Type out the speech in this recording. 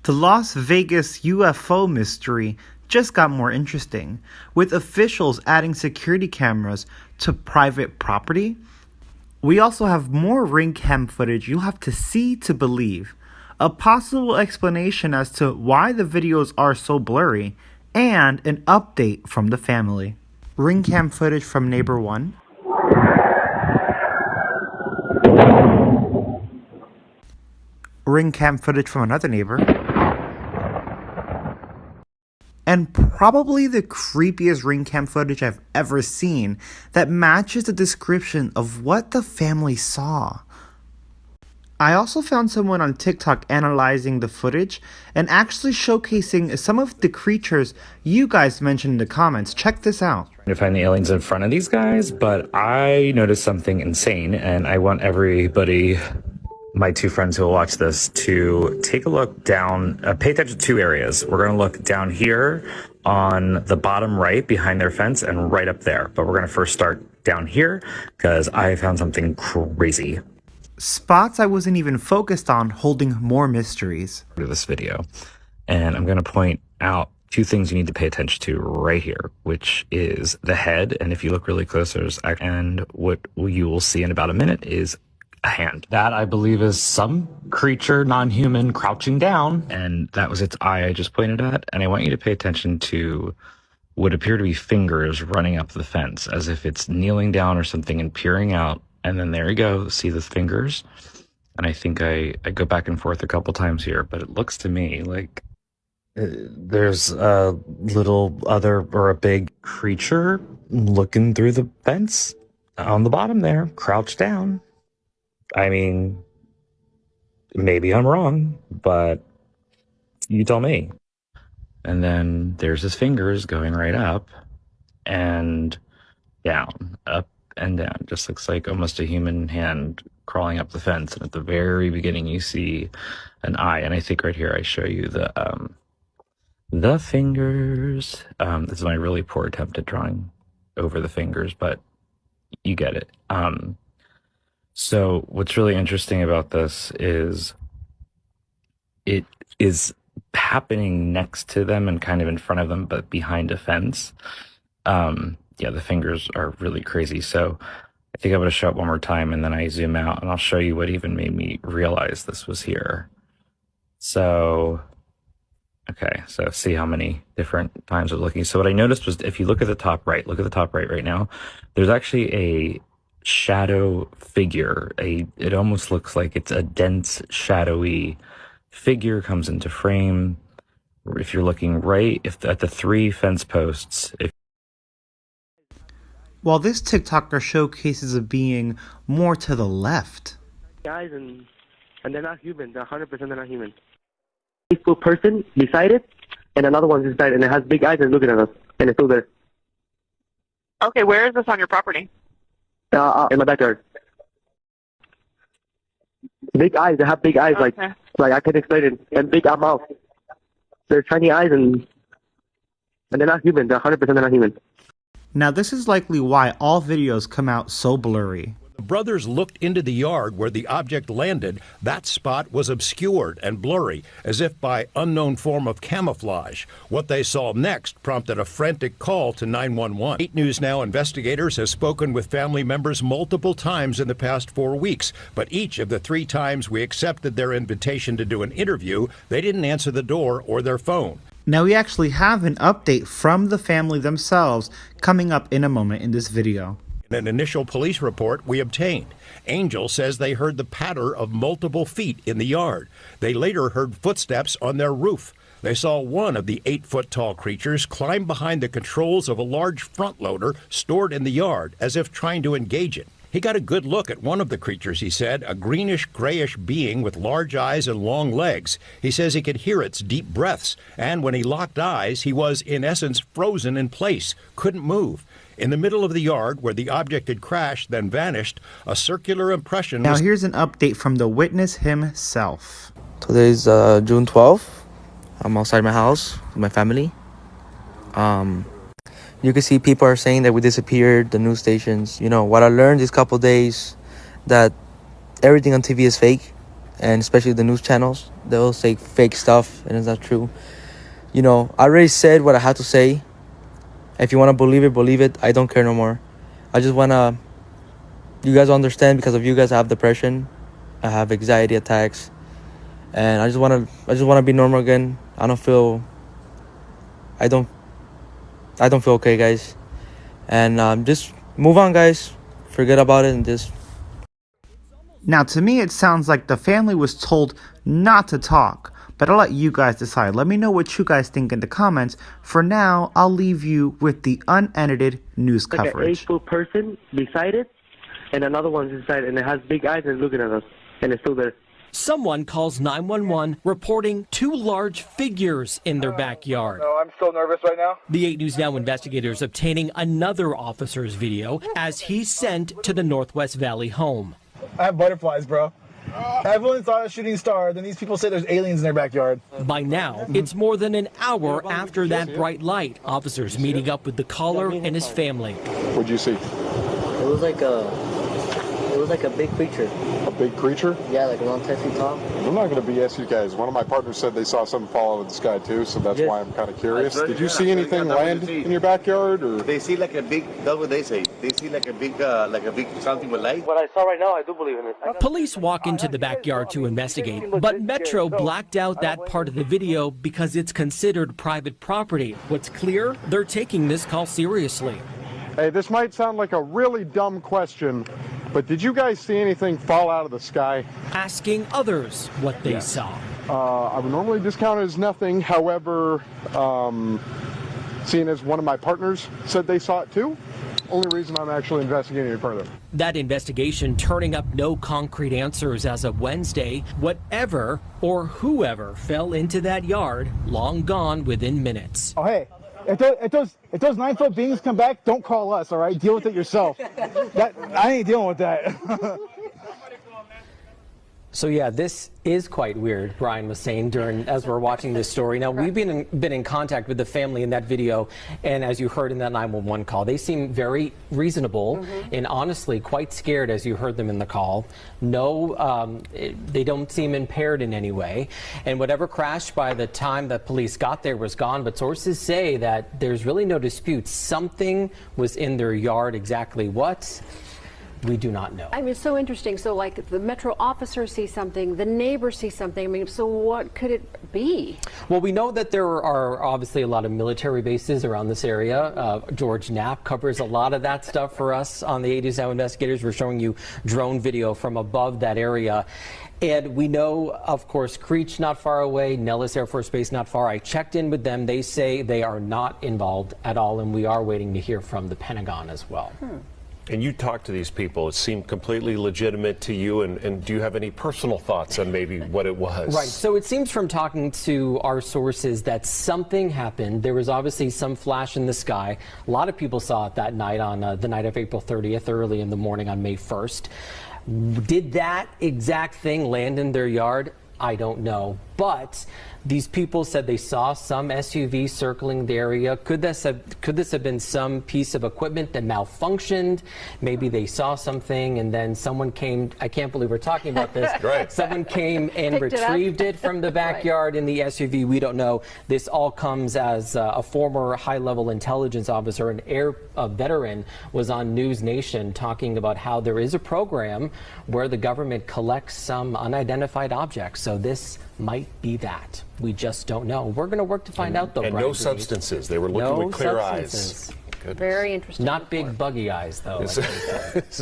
The Las Vegas UFO mystery just got more interesting, with officials adding security cameras to private property. We also have more ring cam footage you'll have to see to believe, a possible explanation as to why the videos are so blurry, and an update from the family. Ring cam footage from neighbor 1. Ring cam footage from another neighbor. And probably the creepiest ring cam footage I've ever seen that matches the description of what the family saw. I also found someone on TikTok analyzing the footage and actually showcasing some of the creatures you guys mentioned in the comments. Check this out. To find the aliens in front of these guys, but I noticed something insane, and I want everybody, my two friends who will watch this, to take a look down, pay attention to two areas. We're going to look down here on the bottom right behind their fence and right up there. But we're going to first start down here because I found something crazy. Spots I wasn't even focused on holding more mysteries. To this video. And I'm going to point out two things you need to pay attention to right here, which is the head. And if you look really close, and what you will see in about a minute is a hand. That I believe is some creature, non-human, crouching down, and that was its eye I just pointed at. And I want you to pay attention to what appear to be fingers running up the fence, as if it's kneeling down or something and peering out. And then there you go, see the fingers. And I think I go back and forth a couple times here, but it looks to me like there's a little other or a big creature looking through the fence on the bottom there, crouched down. I mean, maybe I'm wrong, but you tell me. And then there's his fingers going right up and down, up and down. Just looks like almost a human hand crawling up the fence. And at the very beginning, you see an eye. And I think right here, I show you the fingers. This is my really poor attempt at drawing over the fingers, but you get it. So what's really interesting about this is it is happening next to them and kind of in front of them, but behind a fence. Yeah, the fingers are really crazy. So I think I'm going to show it one more time, and then I zoom out and I'll show you what even made me realize this was here. So, okay, so see how many different times I was looking. So what I noticed was if you look at the top right, look at the top right now, there's actually a shadow figure. It almost looks like it's a dense, shadowy figure comes into frame. If you're looking right, at the three fence posts, while this TikToker showcases a being more to the left. Guys, and they're not human. They're 100% they're not human. 8-foot person beside it, and another one beside it, and it has big eyes and looking at us, and it's still there. Okay, where is this on your property? In my backyard. Big eyes. They have big eyes, okay. like I can explain it, and big mouth. They're tiny eyes, and they're not human. They're 100% they're not human. Now this is likely why all videos come out so blurry. The brothers looked into the yard where the object landed. That spot was obscured and blurry, as if by unknown form of camouflage. What they saw next prompted a frantic call to 911. 8 News Now investigators have spoken with family members multiple times in the past 4 weeks, but each of the 3 times we accepted their invitation to do an interview, they didn't answer the door or their phone. Now we actually have an update from the family themselves coming up in a moment in this video. In an initial police report we obtained, Angel says they heard the patter of multiple feet in the yard. They later heard footsteps on their roof. They saw one of the 8-foot-tall creatures climb behind the controls of a large front loader stored in the yard, as if trying to engage it. He got a good look at one of the creatures, he said, a greenish-grayish being with large eyes and long legs. He says he could hear its deep breaths, and when he locked eyes, he was, in essence, frozen in place, couldn't move. In the middle of the yard, where the object had crashed, then vanished, a circular impression was... Now here's an update from the witness himself. Today's June 12th. I'm outside my house with my family. You can see people are saying that we disappeared, the news stations. You know, what I learned these couple days, that everything on TV is fake. and especially the news channels. They'll say fake stuff, and it's not true. You know, I already said what I had to say. If you want to believe it, believe it. I don't care no more. I just want to, you guys understand, because of you guys I have depression. I have anxiety attacks. And I just want to be normal again. I don't feel okay, guys. And just move on, guys. Forget about it and just. Now, to me, it sounds like the family was told not to talk, but I'll let you guys decide. Let me know what you guys think in the comments. For now, I'll leave you with the unedited news Like coverage. an 8-foot person beside it, and another one's inside, and it has big eyes and looking at us, and it's still there. Someone calls 911 reporting two large figures in their backyard. No, I'm still nervous right now. The 8 News Now investigators obtaining another officer's video as he's sent to the Northwest Valley home. I have butterflies, bro. Everyone saw a shooting star, then these people say there's aliens in their backyard. By now, it's more than an hour after that bright light. Officers meeting up with the caller and his family. What'd you see? It was like a big creature. A big creature? Yeah, like around 10 feet tall. I'm not going to BS you guys. One of my partners said they saw something fall out of the sky too, so that's why I'm kind of curious. Did you see anything land in your backyard, or? They see like a big, that's what they say. They see like a big something with light. What I saw right now, I do believe in it. Police walk into the backyard to investigate, but Metro blacked out that part of the video because it's considered private property. What's clear, they're taking this call seriously. Hey, this might sound like a really dumb question, but did you guys see anything fall out of the sky? Asking others what they saw. I would normally discount it as nothing. However, seeing as one of my partners said they saw it too, only reason I'm actually investigating it further. That investigation turning up no concrete answers as of Wednesday. Whatever or whoever fell into that yard, long gone within minutes. Oh, hey, if those 9-foot beings come back, don't call us, all right? Deal with it yourself. I ain't dealing with that. So yeah, this is quite weird, Brian was saying as we're watching this story. Now, we've been in contact with the family in that video, and as you heard in that 911 call, they seem very reasonable and honestly quite scared as you heard them in the call. No, they don't seem impaired in any way, and whatever crashed by the time that police got there was gone, but sources say that there's really no dispute. Something was in their yard. Exactly what? We do not know. I mean, it's so interesting. So, like, the Metro officer sees something, the neighbor sees something. I mean, so what could it be? Well, we know that there are obviously a lot of military bases around this area. George Knapp covers a lot of that stuff for us on the 8 News Now investigators. We're showing you drone video from above that area. And we know, of course, Creech not far away, Nellis Air Force Base not far. I checked in with them. They say they are not involved at all, and we are waiting to hear from the Pentagon as well. And you talked to these people. It seemed completely legitimate to you. And do you have any personal thoughts on maybe what it was? Right. So it seems from talking to our sources that something happened. There was obviously some flash in the sky. A lot of people saw it that night on the night of April 30th, early in the morning on May 1st. Did that exact thing land in their yard? I don't know. But these people said they saw some SUV circling the area. Could this have been some piece of equipment that malfunctioned? Maybe they saw something and then someone came. I can't believe we're talking about this. Right. Someone came and retrieved it from the backyard in the SUV. We don't know. This all comes as a former high-level intelligence officer, an Air veteran, was on News Nation talking about how there is a program where the government collects some unidentified objects. So this might be that. We just don't know. We're going to work to find out, though. And Brian no substances. They were looking with clear eyes. Very interesting. Not big buggy eyes, though. This is